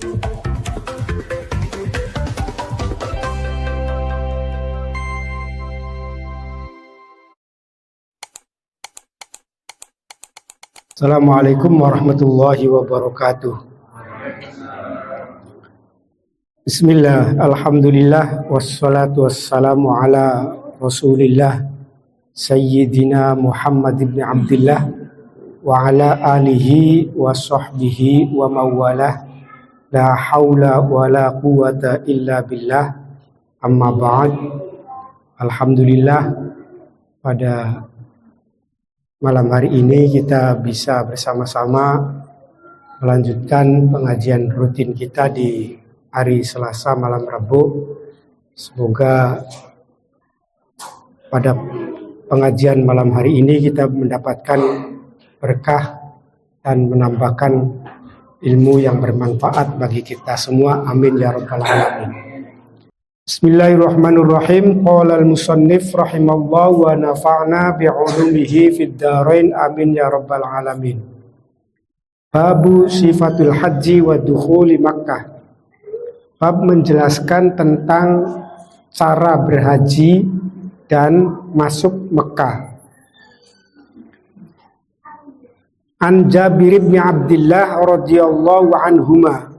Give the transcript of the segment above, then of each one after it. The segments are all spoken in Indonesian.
Assalamualaikum warahmatullahi wabarakatuh. Bismillah, alhamdulillah, wassalatu wassalamu ala rasulillah Sayyidina Muhammad ibn Abdillah wa ala alihi wa sahbihi wa mawalah, la hawla wa la quwata illa billah, amma ba'd. Alhamdulillah, pada malam hari ini kita bisa bersama-sama melanjutkan pengajian rutin kita di hari Selasa malam Rabu. Semoga pada pengajian malam hari ini kita mendapatkan berkah dan menambahkan ilmu yang bermanfaat bagi kita semua. Amin ya rabbal alamin. Bismillahirrahmanirrahim. Qala al-musannif rahimallahu wa nafa'na bi'ulumihi fid dharain. Amin ya rabbal alamin. Babu sifatul haji wa dukhuli Makkah. Bab menjelaskan tentang cara berhaji dan masuk Mekah. An Jabir bin Abdullah radhiyallahu anhuma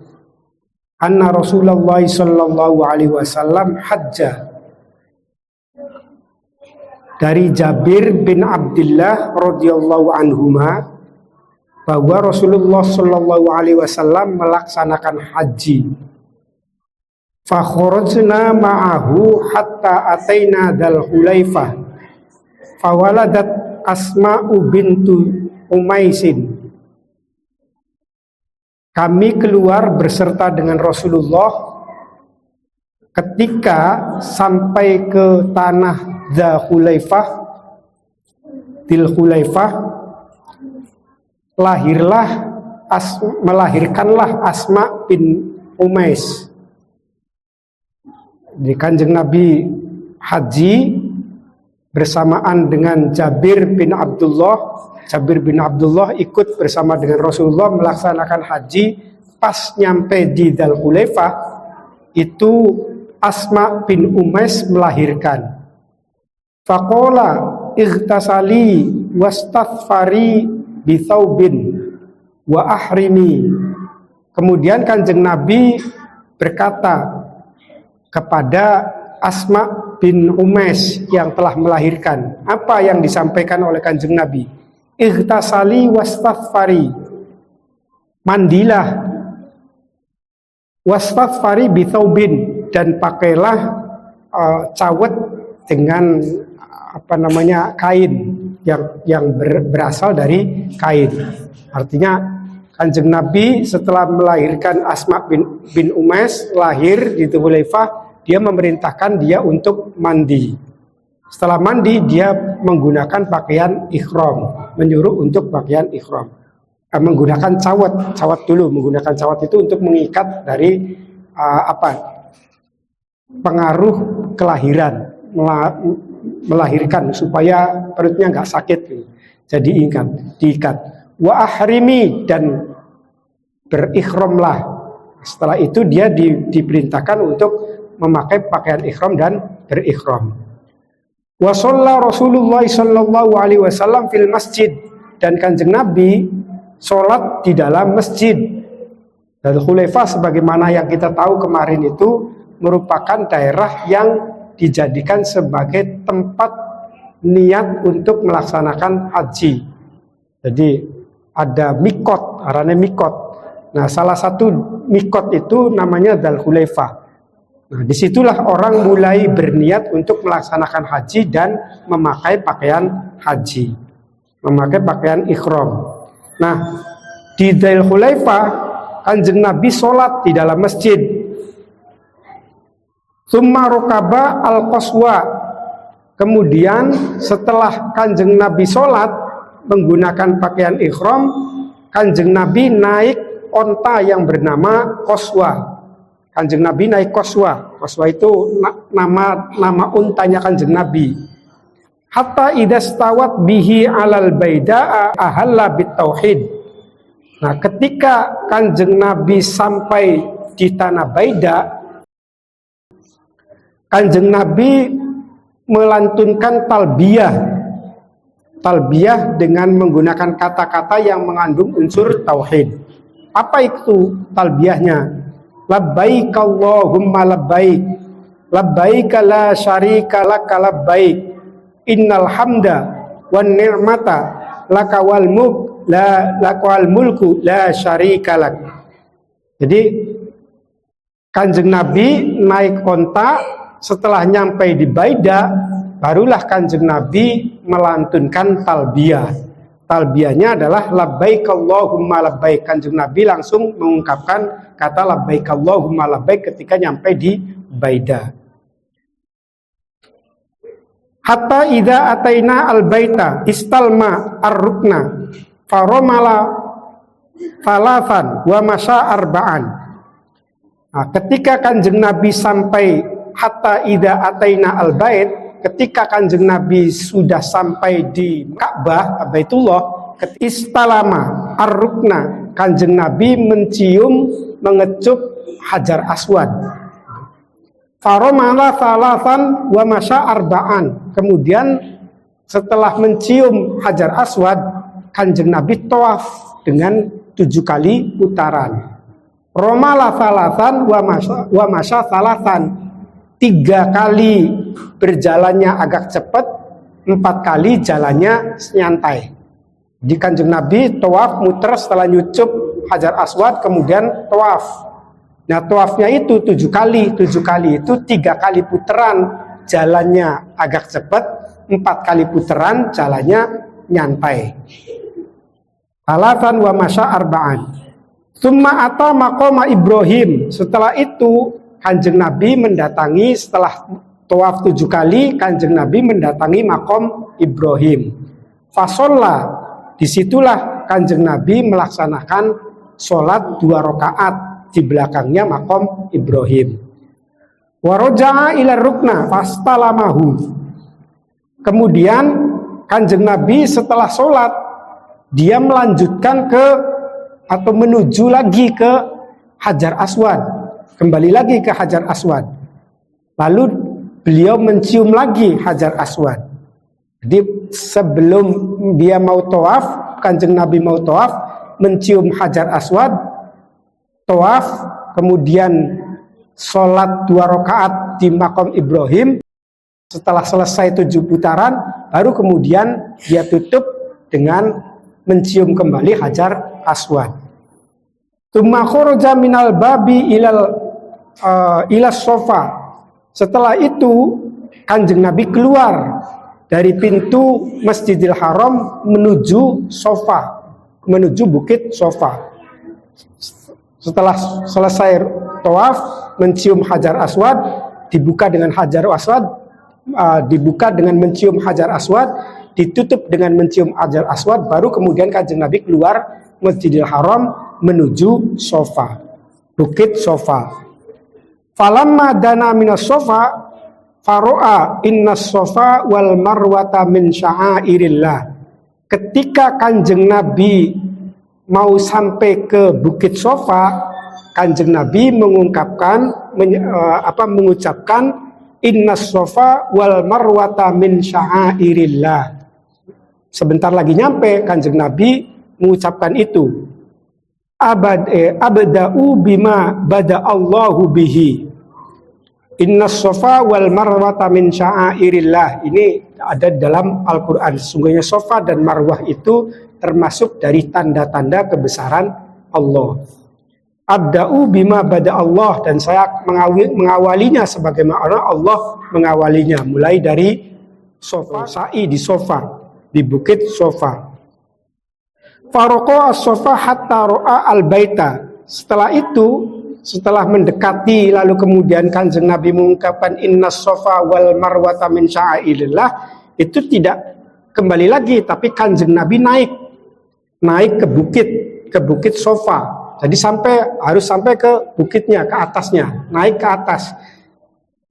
anna Rasulullah sallallahu alaihi wasallam hajja. Dari Jabir bin Abdullah radhiyallahu anhuma bahwa Rasulullah sallallahu alaihi wasallam melaksanakan haji. Fa kharajna ma'ahu hatta ataina Dzul Hulaifah. Fa waladat Asma'u bintu Umaisin. Kami keluar berserta dengan Rasulullah. Ketika sampai ke tanah Dzul Hulaifah, melahirkanlah Asma bin Umais. Di Kanjeng Nabi haji bersamaan dengan Jabir bin Abdullah. Jabir bin Abdullah ikut bersama dengan Rasulullah melaksanakan haji. Pas nyampe di Dzul Hulaifah, itu Asma bin Umais melahirkan. Faqala ightasali wastaghfari bi thawbin wa ahrimi. Kemudian Kanjeng Nabi berkata kepada Asma bin Umais yang telah melahirkan. Apa yang disampaikan oleh Kanjeng Nabi? Ightasali wastaghfari, mandilah, wastaghfari bi thawbin, dan pakailah cawet dengan kain yang berasal dari kain. Artinya Kanjeng Nabi setelah melahirkan Asma bin Umais, lahir di Dzul Hulaifah, dia memerintahkan dia untuk mandi. Setelah mandi, dia menggunakan pakaian ihram, menyuruh untuk pakaian ihram. Menggunakan cawat dulu, menggunakan cawat itu untuk mengikat dari pengaruh kelahiran, melahirkan supaya perutnya nggak sakit. Jadi diikat. Wa ahrimi, dan berihramlah. Setelah itu dia diperintahkan untuk memakai pakaian ihram dan berihram. Wa shalla Rasulullah sallallahu alaihi wasallam fil masjid, dan Kanjeng Nabi sholat di dalam masjid. Dzul Hulaifah sebagaimana yang kita tahu kemarin itu merupakan daerah yang dijadikan sebagai tempat niat untuk melaksanakan haji. Jadi ada mikot, arane mikot. Nah, salah satu mikot itu namanya Dzul Hulaifah. Nah, disitulah orang mulai berniat untuk melaksanakan haji dan memakai pakaian haji, memakai pakaian ihram. Nah, di Dzul Hulaifah Kanjeng Nabi sholat di dalam masjid. Tsumma rokaba al-qaswa. Kemudian setelah Kanjeng Nabi sholat menggunakan pakaian ihram, Kanjeng Nabi naik onta yang bernama qaswa. Kanjeng Nabi naik qaswa. Qaswa itu nama untanya Kanjeng Nabi. Hatta idastawat bihi alal baida'a ahalla bitauhid. Nah, ketika Kanjeng Nabi sampai di Tanah Baida, Kanjeng Nabi melantunkan talbiyah dengan menggunakan kata-kata yang mengandung unsur tauhid. Apa itu talbiyahnya? Labbaik Allahumma labbaik, labbaik la syarika laka labbaik, innal hamda wan ni'mata laka wal mulku la syarika lak. Jadi Kanjeng Nabi naik onta, setelah nyampe di Baida, barulah Kanjeng Nabi melantunkan talbiyah. Talbiyahnya adalah labbaik Allahumma labbaik. Kanjeng Nabi langsung mengungkapkan kata labbaik Allahumma labbaik ketika nyampe di Baida. Hatta idza ataina al-baita istalma ar-rukna faromala falafan wa masya arba'an. Nah, ketika Kanjeng Nabi sampai hatta idza ataina al-bait, ketika Kanjeng Nabi sudah sampai di Ka'bah, Baitullah, istalama ar-rukna, Kanjeng Nabi mengecup Hajar Aswad. Faromala falafan wa masya arba'an. Kemudian setelah mencium Hajar Aswad, Kanjeng Nabi tawaf dengan 7 kali putaran. Romala falafan wa masya falafan. 3 kali berjalannya agak cepat, 4 kali jalannya nyantai. Di Kanjeng Nabi tawaf muter setelah nyucup Hajar Aswad, kemudian tawaf. Nah, tawafnya itu 7 kali itu 3 kali putaran jalannya agak cepat, 4 kali putaran jalannya nyantai. Alafan wa masya arba'an. Summa ata maqama Ibrahim. Setelah itu Kanjeng Nabi mendatangi, setelah tawaf 7 kali, Kanjeng Nabi mendatangi makom Ibrahim. Fasolla, disitulah Kanjeng Nabi melaksanakan sholat 2 rakaat di belakangnya makom Ibrahim. Waroja'a ila rukna fastalamahu. Kemudian Kanjeng Nabi setelah sholat, dia melanjutkan atau menuju lagi ke Hajar Aswad, kembali lagi ke Hajar Aswad. Lalu beliau mencium lagi Hajar Aswad. Jadi sebelum dia mau tawaf, Kanjeng Nabi mau tawaf, mencium Hajar Aswad, tawaf, kemudian sholat 2 rakaat di makom Ibrahim. Setelah selesai 7 putaran, baru kemudian dia tutup dengan mencium kembali Hajar Aswad. Tsumma kharaja minal babi ila sofa. Setelah itu Kanjeng Nabi keluar dari pintu Masjidil Haram menuju sofa, menuju Bukit Sofa. Setelah selesai tawaf, mencium Hajar Aswad, dibuka dengan Hajar Aswad, dibuka dengan mencium Hajar Aswad, ditutup dengan mencium Hajar Aswad, baru kemudian Kanjeng Nabi keluar Masjidil Haram menuju Sofa, Bukit Sofa. Falamma dana minas Sofa faro'a innas Sofa wal marwata min sya'airillah. Ketika Kanjeng Nabi mau sampai ke Bukit Sofa, Kanjeng Nabi mengucapkan innas Sofa wal marwata min sya'airillah. Sebentar lagi nyampe, Kanjeng Nabi mengucapkan itu. Abda'u bima bada Allahu bihi. Innas Sofa wal marwata min sya'airillah. Ini ada dalam Al-Quran. Sesungguhnya Sofa dan Marwah itu termasuk dari tanda-tanda kebesaran Allah. Abda'u bima bada Allah, dan saya mengawalinya sebagaimana Allah mengawalinya, mulai dari Sofa, sa'i di Sofa, di Bukit Sofa. Faroqa as-Sofa hatta ro'a al-baita. Setelah itu, setelah mendekati, lalu kemudian Kanjeng Nabi mengungkapkan innas Sofa wal marwata min sya'airillah, itu tidak kembali lagi, tapi Kanjeng Nabi naik ke bukit Sofa. Jadi harus sampai ke bukitnya, ke atasnya, naik ke atas.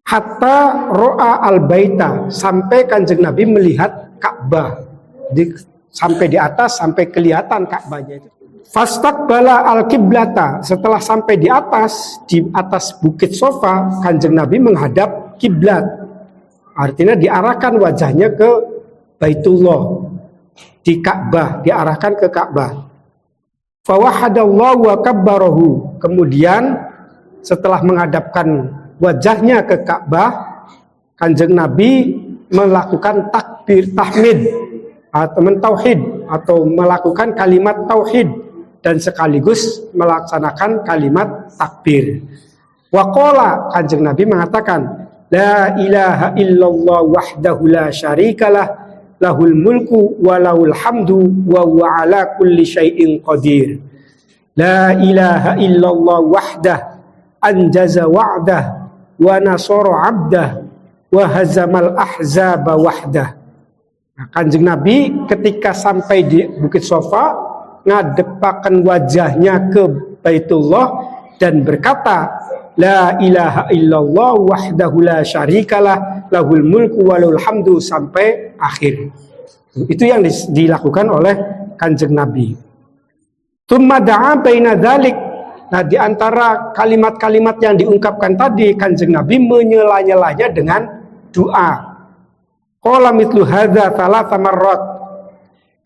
Hatta ro'a al-baita, sampai Kanjeng Nabi melihat Ka'bah. Jadi sampai di atas, sampai kelihatan Ka'bahnya itu. Fastaqbala al-qiblata, setelah sampai di atas bukit Sofa, Kanjeng Nabi menghadap kiblat. Artinya diarahkan wajahnya ke Baitullah, di Ka'bah, diarahkan ke Ka'bah. Fawahadallahu wa kabbarahu. Kemudian setelah menghadapkan wajahnya ke Ka'bah, Kanjeng Nabi melakukan takbir tahmid atau mentauhid atau melakukan kalimat tauhid dan sekaligus melaksanakan kalimat takbir. Waqala, Kanjeng Nabi mengatakan, la ilaha illallah wahdahu la syarikalah, lahul mulku wa lahul hamdu wa huwa ala kulli syai'in qadir. La ilaha illallah wahdah anjaza wa'dah wa nasara 'abdah wa hazamal ahzaba wahdah. Nah, Kanjeng Nabi ketika sampai di Bukit Sofa ngadepaken wajahnya ke Baitullah dan berkata, la ilaha illallah wahdahu la syarikalah, lahul mulku wa lahul hamdu, sampai akhir. Itu yang dilakukan oleh Kanjeng Nabi. Tsumma da'a baina dzalik. Nah, di antara kalimat-kalimat yang diungkapkan tadi, Kanjeng Nabi menyela-nyelanya dengan doa. Qala mithlu hadza thalatha marrat.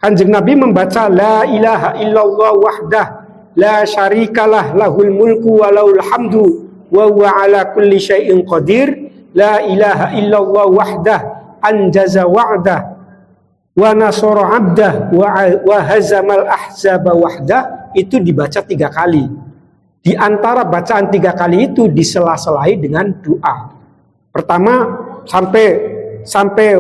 Kanjeng Nabi membaca la ilaha illallah wahdah la syarikalah, lahul mulku wa lahul hamdu wa huwa ala kulli syai'in qadir. La ilaha illallah wahdah anjaza wa'dah wa nasara 'abdah wa hazamal ahzaba wahdah. Itu dibaca 3 kali. Di antara bacaan 3 kali itu disela-selai dengan doa. Pertama sampai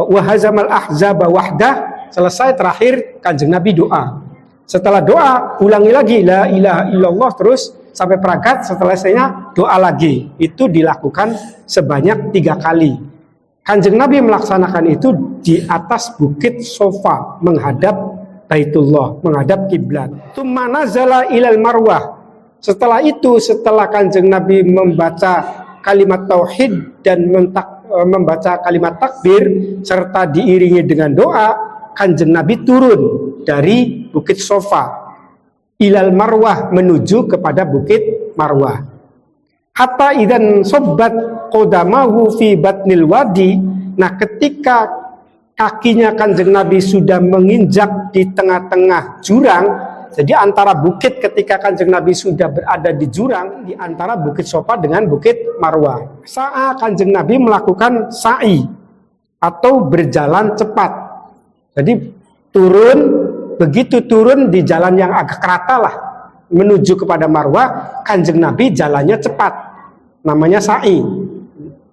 wa hazamal ahzaba wahdah selesai, terakhir Kanjeng Nabi doa. Setelah doa ulangi lagi la ilaha illallah, terus sampai peragat, setelahnya doa lagi. Itu dilakukan sebanyak 3 kali. Kanjeng Nabi melaksanakan itu di atas bukit Sofa menghadap Baitullah, menghadap kiblat. Tsumma nazala ilal Marwah. Setelah itu, setelah Kanjeng Nabi membaca kalimat tauhid dan membaca kalimat takbir serta diiringi dengan doa, Kanjeng Nabi turun dari Bukit Sofa ilal Marwah, menuju kepada Bukit Marwah. Hatta idzan sobbat qodamahu fi batnil wadi. Nah, ketika kakinya Kanjeng Nabi sudah menginjak di tengah-tengah jurang, jadi antara bukit, ketika Kanjeng Nabi sudah berada di jurang di antara Bukit Sofa dengan Bukit Marwah, saat Kanjeng Nabi melakukan sa'i atau berjalan cepat. Jadi begitu turun di jalan yang agak rata lah menuju kepada Marwah, Kanjeng Nabi jalannya cepat, namanya sa'i,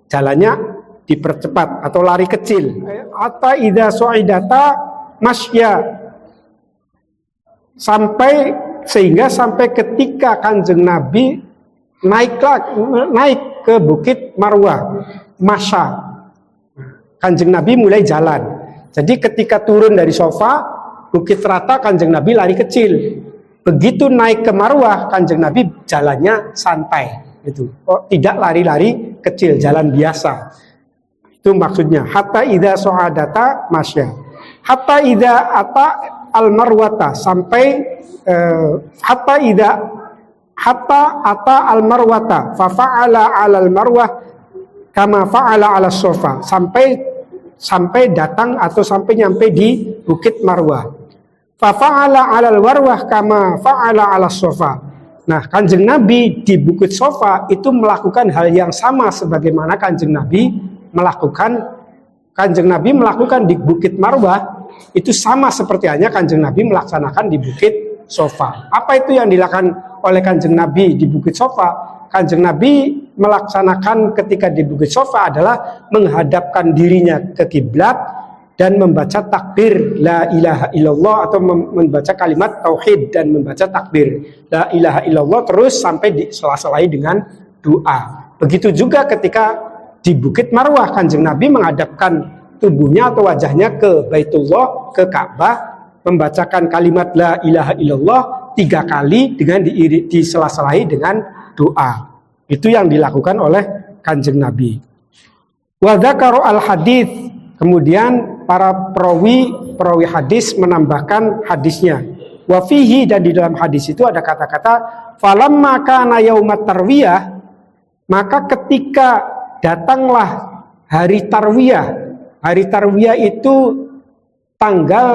jalannya dipercepat atau lari kecil. Hatta idza su'idata masya, sampai ketika Kanjeng Nabi naik ke Bukit Marwah, masya, Kanjeng Nabi mulai jalan. Jadi ketika turun dari Sofa, bukit rata, Kanjeng Nabi lari kecil. Begitu naik ke Marwah, Kanjeng Nabi jalannya santai. Itu, tidak lari-lari kecil, jalan biasa. Itu maksudnya. Hatta idza su'adata masya. Hatta idza ata al-marwata, sampai hatta ata al-marwata fa fa'ala 'alal marwah kama fa'ala 'alas Sofa. Sampai datang atau sampai nyampe di Bukit Marwah. Fa fa'ala 'alal warwah kama fa'ala 'alas Sofa. Nah, Kanjeng Nabi di Bukit Sofa itu melakukan hal yang sama sebagaimana Kanjeng Nabi melakukan di Bukit Marwah, itu sama seperti halnya Kanjeng Nabi melaksanakan di Bukit Sofa. Apa itu yang dilakukan oleh Kanjeng Nabi di Bukit Sofa? Kanjeng Nabi melaksanakan ketika di Bukit Sofa adalah menghadapkan dirinya ke kiblat dan membaca takbir la ilaha illallah, atau membaca kalimat tauhid dan membaca takbir la ilaha illallah, terus sampai disela-selai dengan doa. Begitu juga ketika di Bukit Marwah, Kanjeng Nabi menghadapkan tubuhnya atau wajahnya ke Baitullah, ke Ka'bah, membacakan kalimat la ilaha illallah 3 kali dengan disela-selai dengan doa. Itu yang dilakukan oleh Kanjeng Nabi. Wa dzakaru al-hadits, kemudian para perawi hadis menambahkan hadisnya. Wa fihi, dan di dalam hadis itu ada kata-kata falamma kana yaumat tarwiyah, maka ketika datanglah hari tarwiyah. Hari tarwiyah itu tanggal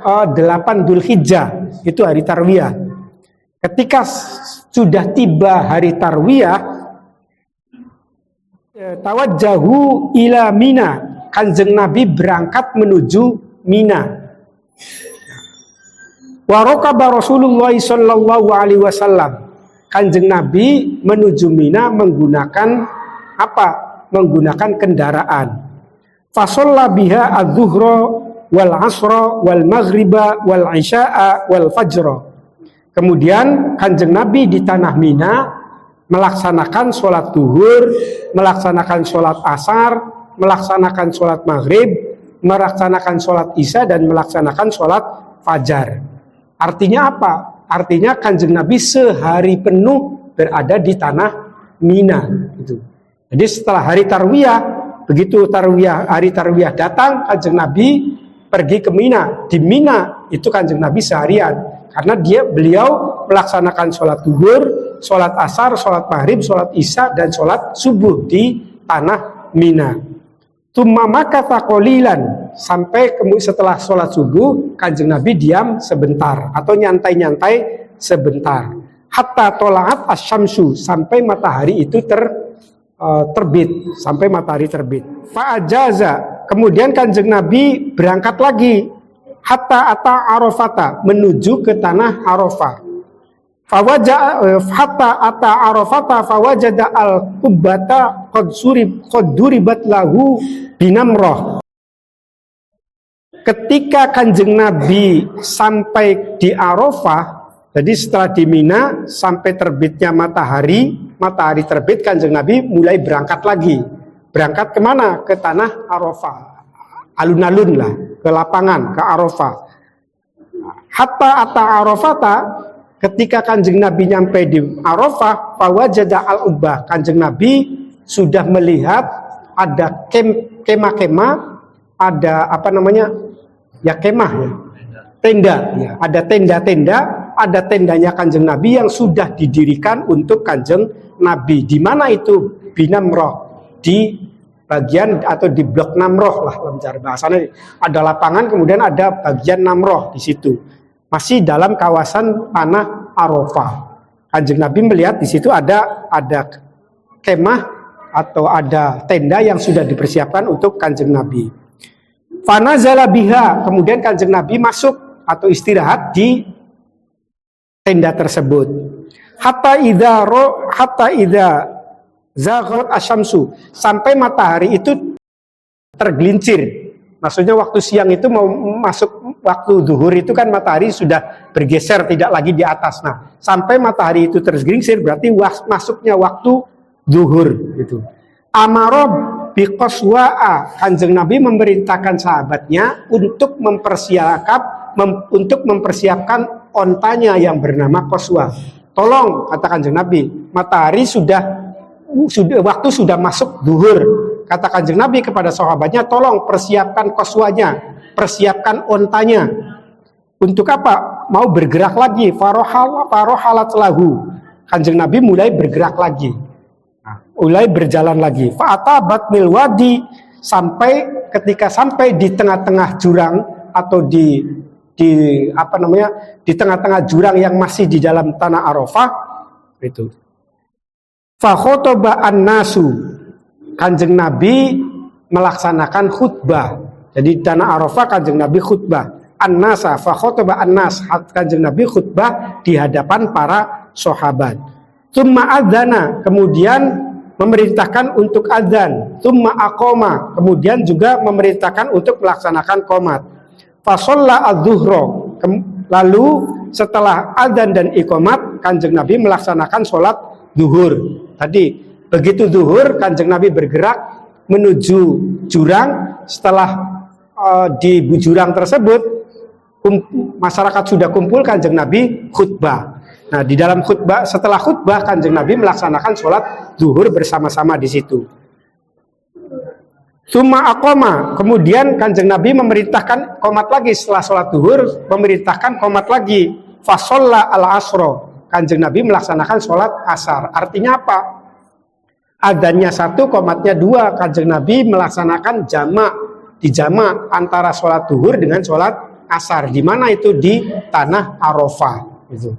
8 Dzulhijjah, itu hari tarwiyah. Ketika sudah tiba hari tarwiyah, tawajjahu ila Mina, Kanjeng Nabi berangkat menuju Mina. Wa raqaba Rasulullah sallallahu alaihi wasallam, Kanjeng Nabi menuju Mina menggunakan apa? Menggunakan kendaraan. Fa shalla biha adz-dzuhra wal 'ashra wal maghriba wal 'isya'a wal fajra. Kemudian Kanjeng Nabi di tanah Mina melaksanakan sholat duhur, melaksanakan sholat asar, melaksanakan sholat maghrib, melaksanakan sholat isya, dan melaksanakan sholat fajar. Artinya apa? Artinya Kanjeng Nabi sehari penuh berada di tanah Mina. Gitu. Jadi setelah hari tarwiyah, begitu hari tarwiyah datang, Kanjeng Nabi pergi ke Mina. Di Mina itu Kanjeng Nabi seharian, karena beliau melaksanakan sholat duhur, sholat asar, sholat maghrib, sholat isya, dan sholat subuh di tanah Mina. Tumma makatha qalilan, sampai setelah sholat subuh Kanjeng Nabi diam sebentar atau nyantai-nyantai sebentar. Hatta tola'at asyamsu, sampai matahari itu terbit, sampai matahari terbit. Fa'ajaza, kemudian Kanjeng Nabi berangkat lagi. Hatta ata Arafata, menuju ke tanah Arafah. Hatta ata Arafata fawajada al-qubbata qad duribat lahu binamrah. Ketika Kanjeng Nabi sampai di Arafah, jadi setelah di Mina sampai terbitnya matahari terbit, Kanjeng Nabi mulai berangkat lagi. Berangkat kemana? Ke tanah Arafah, alun-alun lah, ke lapangan, ke Arafah. Hatta ata Arafata, ketika Kanjeng Nabi nyampe di Arafah, fawajada al-ubbah, Kanjeng Nabi sudah melihat ada kemah-kemah, ada apa namanya? Ya kemah ya. Tenda, ya. Ada tenda-tenda, ada tendanya Kanjeng Nabi yang sudah didirikan untuk Kanjeng Nabi. Di mana itu? Binamroh, di bagian atau di blok Namroh lah dalam cara bahasanya. Ada lapangan, kemudian ada bagian Namroh di situ. Masih dalam kawasan tanah Arafah. Kanjeng Nabi melihat di situ ada kemah atau ada tenda yang sudah dipersiapkan untuk Kanjeng Nabi. Fanazala biha, kemudian Kanjeng Nabi masuk atau istirahat di tenda tersebut. Hatta idza zaghat asyamsu, sampai matahari itu tergelincir. Maksudnya waktu siang itu mau masuk waktu zuhur itu kan matahari sudah bergeser, tidak lagi di atas. Nah, sampai matahari itu tergelincir berarti masuknya waktu zuhur gitu. Amarob biqaswa'a, Kanjeng Nabi memerintahkan sahabatnya untuk mempersiapkan ontanya yang bernama Qaswa. Tolong, kata Kanjeng Nabi, matahari waktu sudah masuk zuhur. Kata Kanjeng Nabi kepada sahabatnya, tolong persiapkan qaswanya, persiapkan ontanya. Untuk apa? Mau bergerak lagi. Farohalat lahu. Kanjeng Nabi mulai bergerak lagi. Mulai berjalan lagi. Fa'atabat mil wadi, ketika sampai di tengah-tengah jurang atau di tengah-tengah jurang yang masih di dalam tanah Arafah itu. Fa khotaba an-nasu, Kanjeng Nabi melaksanakan khutbah. Jadi di tanah Arafah Kanjeng Nabi khutbah. An-nasa fa khotaba an-nas, Kanjeng Nabi khutbah di hadapan para sahabat. Tsumma adzana, kemudian memerintahkan untuk azan. Tsumma aqama, kemudian juga memerintahkan untuk melaksanakan qomat. Fa shalla adz-dzuhra, lalu setelah azan dan iqamat Kanjeng Nabi melaksanakan sholat zuhur. Tadi begitu zuhur Kanjeng Nabi bergerak menuju jurang. Setelah di jurang tersebut masyarakat sudah kumpul, Kanjeng Nabi khutbah. Nah, di dalam khutbah, setelah khutbah Kanjeng Nabi melaksanakan sholat zuhur bersama-sama di situ. Summa aqoma, kemudian Kanjeng Nabi memerintahkan qomat lagi setelah sholat zuhur, memerintahkan qomat lagi. fasolla al-asro, kanjeng Nabi melaksanakan sholat asar. Artinya apa? Adzannya 1, qomatnya 2, kanjeng Nabi melaksanakan jamak, dijamak antara sholat duhur dengan sholat asar. Di mana itu? Di tanah Arafah. Gitu.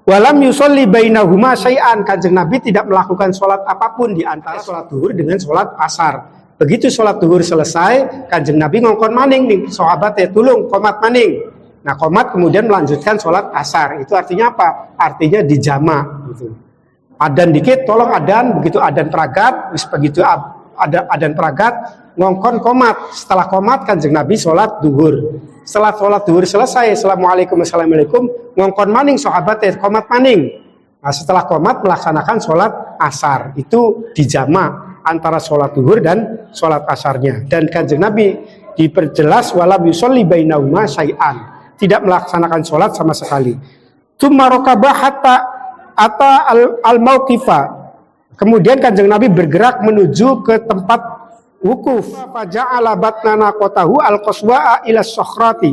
Walam yusolli bainahuma syai'an, kanjeng Nabi tidak melakukan sholat apapun di antara sholat duhur dengan sholat asar. Begitu sholat duhur selesai, kanjeng Nabi ngongkon maning nih, sahabat tulung komat maning. Nah komat kemudian melanjutkan sholat asar. Itu artinya apa? Artinya dijamak. Gitu. Adan dikit, tolong adan, begitu adan peragat, begitu ada adan peragat, ngongkon komat. Setelah komat kanjeng Nabi sholat duhur. Setelah sholat duhur selesai, assalamualaikum, ngongkon maning sahabat komat maning. Nah, setelah komat melaksanakan sholat asar. Itu dijamak antara sholat duhur dan sholat asarnya. Dan kanjeng Nabi diperjelas walam yusolli bainahuma syai'an, tidak melaksanakan sholat sama sekali. Tsumma rakaba hatta ata al-mauqifa. Kemudian kanjeng Nabi bergerak menuju ke tempat wukuf. Faja'ala batnana qatahu al-qaswa'a ila sokhrati.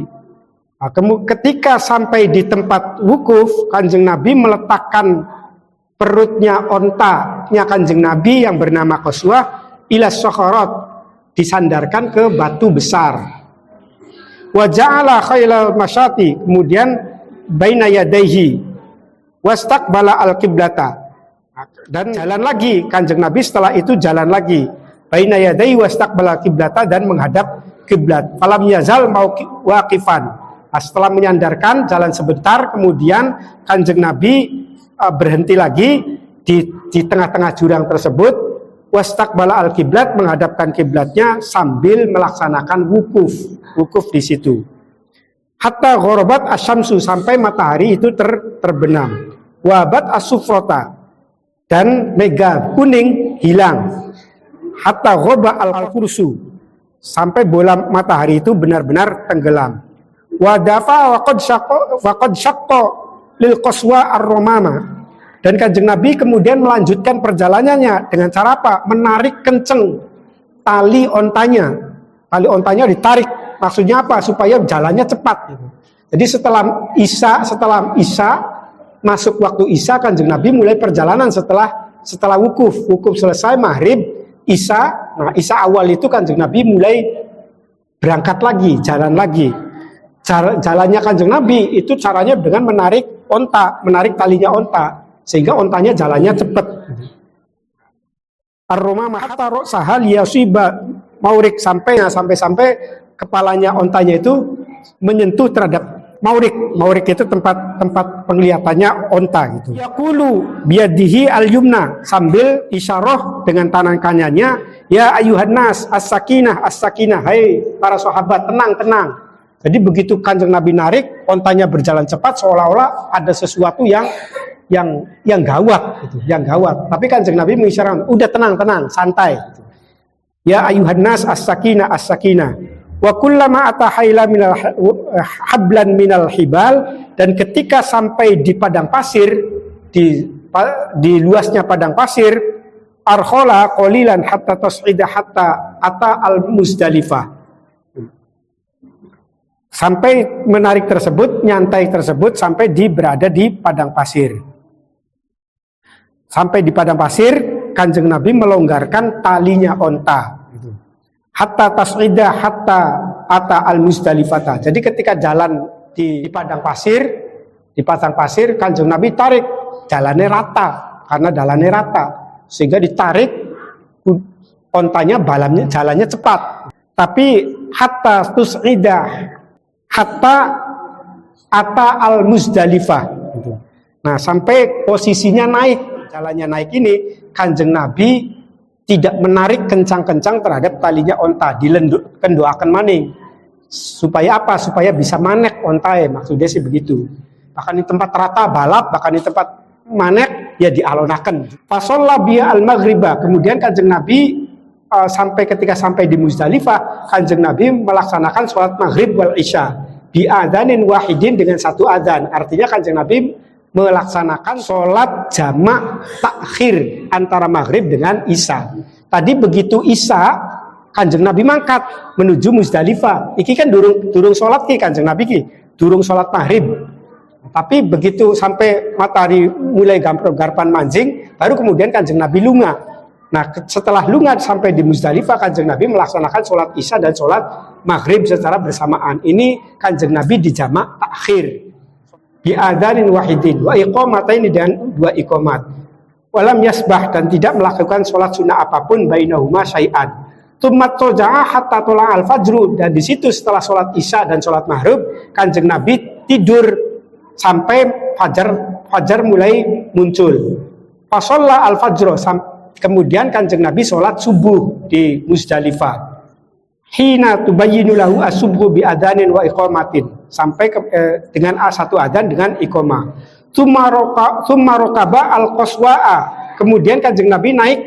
Nah, ketika sampai di tempat wukuf, kanjeng Nabi meletakkan perutnya ontanya kanjeng Nabi yang bernama qaswa ila sokhrat, disandarkan ke batu besar. Wa ja'ala khailal masyati, kemudian baina yadaihi wastaqbala al-qiblata, dan jalan lagi kanjeng Nabi setelah itu jalan lagi baina yadai wastaqbala al-qiblata, dan menghadap kiblat. Falam yazal waqifan. Setelah menyandarkan jalan sebentar, kemudian kanjeng Nabi berhenti lagi di tengah-tengah jurang tersebut, wastaqbala al-qiblat, menghadapkan kiblatnya sambil melaksanakan wukuf di situ. Hatta ghorobat asyamsu, sampai matahari itu terbenam. Wabat as-sufrota, dan mega kuning hilang. Hatta ghoba al-kursu, sampai bola matahari itu benar-benar tenggelam. Wadafa waqad syaqqa lil qaswa ar-romama, dan kanjeng Nabi kemudian melanjutkan perjalanannya dengan cara apa? Menarik kenceng tali ontanya. Tali ontanya ditarik, maksudnya apa? Supaya jalannya cepat. Jadi setelah Isya masuk waktu Isya, kanjeng Nabi mulai perjalanan setelah wukuf selesai maghrib Isya. Nah Isya awal itu kanjeng Nabi mulai berangkat lagi, jalan lagi. Jalannya kanjeng Nabi itu caranya dengan menarik talinya onta, sehingga ontanya jalannya cepat. Ar-romama hatta ra'saha liyasiba maurik, sampai kepalanya ontanya itu menyentuh terhadap maurik itu tempat penglihatannya onta gitu. Yaqulu biyadihi al-yumna, sambil isyarah dengan tangan kanannya, ya ayuhan nas as-sakinah as-sakinah, hai para sahabat, tenang. Jadi begitu kanjeng Nabi narik, ontanya berjalan cepat, seolah-olah ada sesuatu yang gawat gitu, yang gawat. Tapi kanjeng Nabi mengisyaratkan, udah tenang, santai. Ya ayuhan nas as-sakinah as-sakinah. Wa kullama atahaila minal hablan minal hibal, dan ketika sampai di padang pasir, di luasnya padang pasir, arkhola qalilan hatta tas'ida hatta ata al-Muzdalifah. Sampai menarik tersebut, nyantai tersebut, sampai berada di padang pasir. Sampai di padang pasir, kanjeng Nabi melonggarkan talinya onta. Hatta tas'ida hatta ata al-Muzdalifata. Jadi ketika jalan di padang pasir, kanjeng Nabi tarik, jalannya rata, karena jalannya rata, sehingga ditarik ontanya, jalannya cepat. Tapi hatta tus'ida hatta ata al-Muzdalifah. Nah, sampai posisinya naik, jalannya naik ini, kanjeng Nabi tidak menarik kencang-kencang terhadap talinya onta, dikendoakan maning. Supaya apa? Supaya bisa manek ontae, maksudnya sih begitu. Bahkan di tempat rata balap, bahkan di tempat manek ya dialonakan. Fasolla biya al-maghriba, kemudian kanjeng Nabi ketika sampai di Muzdalifah, kanjeng Nabi melaksanakan sholat maghrib wal isya bi adzanin wahidin, dengan satu adzan. Artinya kanjeng Nabi melaksanakan sholat jamak takhir antara maghrib dengan isya. Tadi begitu isya, kanjeng Nabi mangkat menuju Muzdalifah. Iki kan durung sholat ki kanjeng Nabi ki, durung sholat maghrib. Tapi begitu sampai matahari mulai garpan mancing, baru kemudian Kanjeng Nabi lunga. Nah, setelah lunga sampai di Muzdalifah, Kanjeng Nabi melaksanakan sholat Isya dan sholat Maghrib secara bersamaan. Ini Kanjeng Nabi di jamak takhir. Bi adzanin wahidin wa iqamataini, dan 2 iqamat. Walam yasbah, dan tidak melakukan sholat sunnah apapun bainahuma syai'an. Tsumma toja'a hatta tola al-fajru, dan di situ setelah sholat Isya dan sholat Maghrib, Kanjeng Nabi tidur sampai fajar mulai muncul. Fasholla al-fajro, kemudian Kanjeng Nabi sholat subuh di Muzdalifah. Hina tubayyinu lahu as-subhu bi adanin wa iqamatin, sampai dengan satu adzan dengan iqamah. Tsumma rokaba al-qaswa'a, kemudian Kanjeng Nabi naik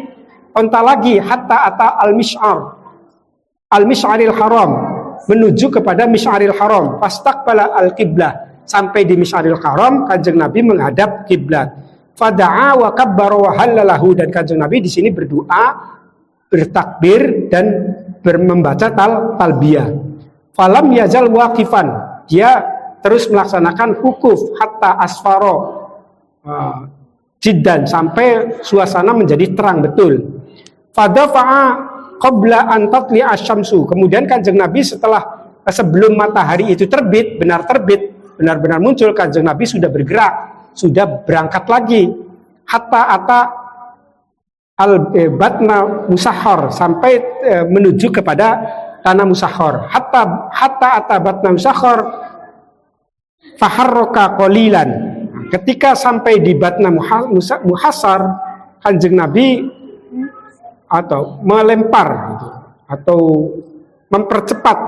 onta lagi hatta ata al-misy'aril haram, menuju kepada Misy'aril Haram. Fastaqbala al-qiblah, sampai di Misy'aril Haram Kanjeng Nabi menghadap kiblat. Fada'a wa kabbara wa halalahu, dan Kanjeng Nabi di sini berdoa, bertakbir, dan membaca talbiyah. Falam yazal waqifan, dia terus melaksanakan wukuf hatta asfaro jiddan, sampai suasana menjadi terang betul. Fadafa'a qabla an tatli asyamsu, kemudian Kanjeng Nabi sebelum matahari itu terbit, benar-benar muncul, Kanjeng Nabi sudah bergerak, sudah berangkat lagi. Hatta ata al-batna musahhar, sampai menuju kepada tanah musahhar. Hatta ata batna musahhar faharraka qalilan, ketika sampai di batna muhassar, Kanjeng Nabi atau melempar atau mempercepat,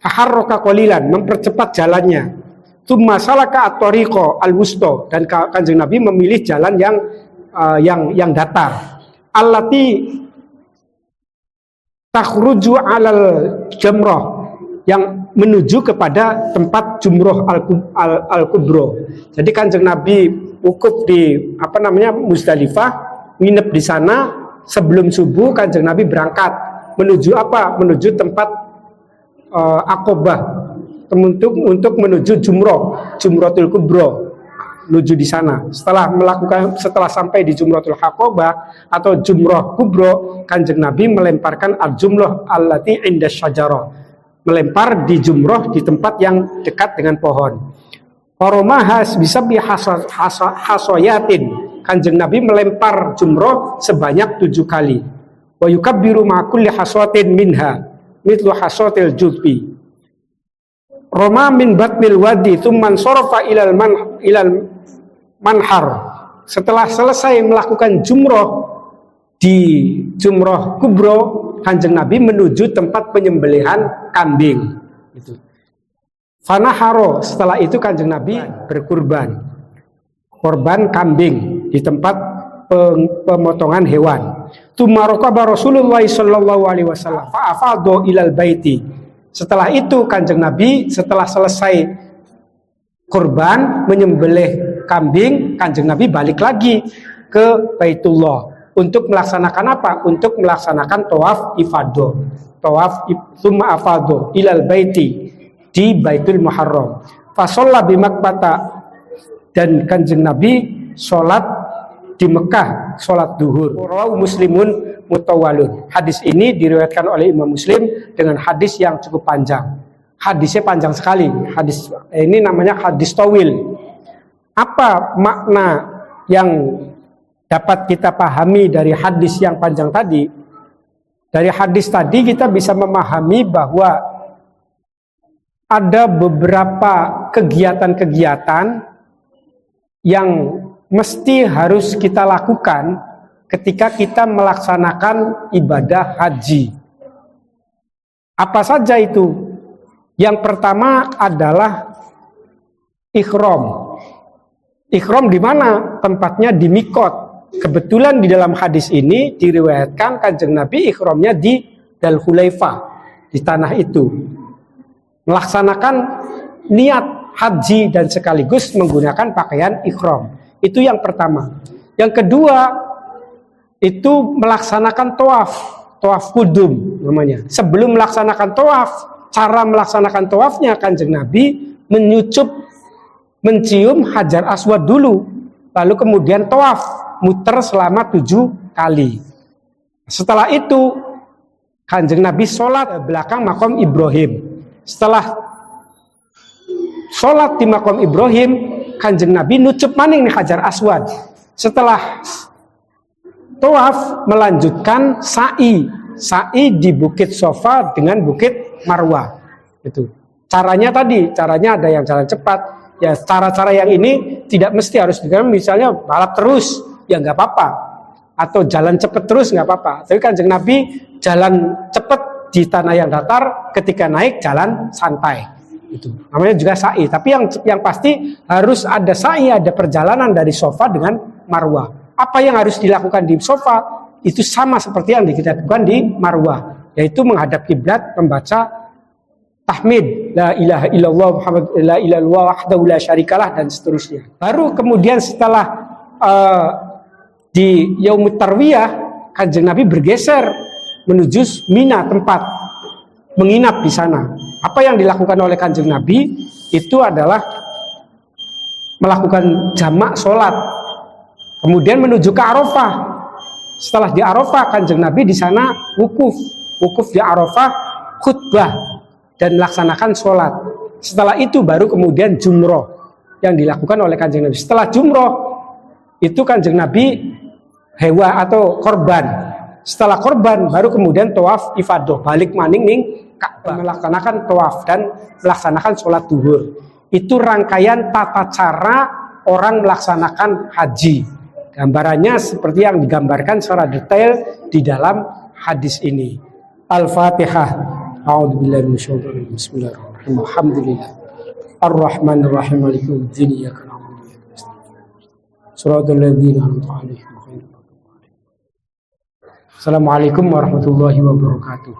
faharraka qalilan, mempercepat jalannya. Tsumma salaka at-tariqa al-wusta, dan Kanjeng Nabi memilih jalan yang datar. Allati takhruju 'alal jamrah, yang menuju kepada tempat jumroh al-kubro. Jadi Kanjeng Nabi wukuf di Muzdalifah, nginep di sana. Sebelum subuh Kanjeng Nabi berangkat menuju menuju tempat Aqobah, untuk menuju Jumratul Kubro, menuju di sana. Setelah sampai di Jumratul Aqobah atau Jumrah Kubro, Kanjeng Nabi melemparkan al-jumrah allati inda syajarah, melempar di jumrah di tempat yang dekat dengan pohon. Faromahas bisa hasoyatin, Kanjeng Nabi melempar jumrah sebanyak 7 kali. Wa yukabbiru ma kulli hasatin minha mithlu hasatil juzbi. Roma min batnil wadi tsumman sarafa ilal manhar. Setelah selesai melakukan jumrah di Jumrah Kubro, Kanjeng Nabi menuju tempat penyembelihan kambing. Gitu. Fanaharo, setelah itu Kanjeng Nabi berkurban, korban kambing di tempat pemotongan hewan. Tumarokaba Rasulullah sallallahu alaihi wasallam fa'afadhu ilal baiti. Setelah itu Kanjeng Nabi setelah selesai kurban menyembelih kambing, Kanjeng Nabi balik lagi ke Baitullah untuk melaksanakan apa? Untuk melaksanakan tawaf ifadah. Tawaf tsumma afadhu ilal baiti, di Baitul Muharram. Fa shalla bi Makkah, dan Kanjeng Nabi sholat di Mekah, sholat duhur. Rawahu Muslimun mutawalun. Hadis ini diriwayatkan oleh Imam Muslim dengan hadis yang cukup panjang. Hadisnya panjang sekali. Hadis ini namanya hadis tawil. Apa makna yang dapat kita pahami dari hadis yang panjang tadi? Dari hadis tadi kita bisa memahami bahwa ada beberapa kegiatan-kegiatan yang mesti harus kita lakukan ketika kita melaksanakan ibadah haji. Apa saja itu? Yang pertama adalah ikhram. Ikhram di mana? Tempatnya di mikot. Kebetulan di dalam hadis ini diriwayatkan Kanjeng Nabi ikhramnya di Dzul Hulaifah, di tanah itu. Melaksanakan niat haji dan sekaligus menggunakan pakaian ikhram. Itu yang pertama. Yang kedua, itu melaksanakan tawaf kudum namanya. Sebelum melaksanakan tawaf, cara melaksanakan tawafnya Kanjeng Nabi menyucup mencium Hajar Aswad dulu, lalu kemudian tawaf, muter selama 7 kali. Setelah itu Kanjeng Nabi sholat belakang makom Ibrahim. Setelah sholat di makom Ibrahim, Kanjeng Nabi nucup maning Hajar Aswad. Setelah tawaf melanjutkan sa'i di Bukit Sofa dengan Bukit Marwah. Itu caranya tadi, caranya ada yang jalan cepat. Ya cara-cara yang ini tidak mesti harus dilakukan. Misalnya balap terus, ya nggak apa-apa. Atau jalan cepat terus nggak apa-apa. Tapi Kanjeng Nabi jalan cepat di tanah yang datar, ketika naik jalan santai. Itu namanya juga sa'i. Tapi yang pasti harus ada sa'i, ada perjalanan dari Sofa dengan Marwah. Apa yang harus dilakukan di Sofa itu sama seperti yang dilakukan di Marwah, yaitu menghadap kiblat, membaca tahmid la ilaha illallah Muhammad la ilaha illallah wahdahu la syarikalah dan seterusnya. Baru kemudian setelah di Yaumut Tarwiyah, Kanjeng Nabi bergeser menuju Mina, tempat menginap di sana. Apa yang dilakukan oleh Kanjeng Nabi itu adalah melakukan jamak sholat, kemudian menuju ke Arafah. Setelah di Arafah, Kanjeng Nabi di sana wukuf di Arafah, khutbah dan melaksanakan sholat. Setelah itu baru kemudian jumroh yang dilakukan oleh Kanjeng Nabi. Setelah jumroh itu Kanjeng Nabi hewa atau korban. Setelah korban baru kemudian tawaf ifadah, balik maning ning Ka'bah, melaksanakan tawaf dan melaksanakan sholat duhur. Itu rangkaian tata cara orang melaksanakan haji. Gambarannya seperti yang digambarkan secara detail di dalam hadis ini. Al-Fatihah. A'udzubillahi minasyaitonir rajim. Bismillahirrahmanirrahim. Alhamdulillah. Ar-Rahmanir Rahim. Maliki yaumiddin. Iyyaka na'budu wa iyyaka nasta'in. Shiratal ladzina an'amta 'alaihim ghairil maghdubi 'alaihim. Assalamualaikum warahmatullahi wabarakatuh.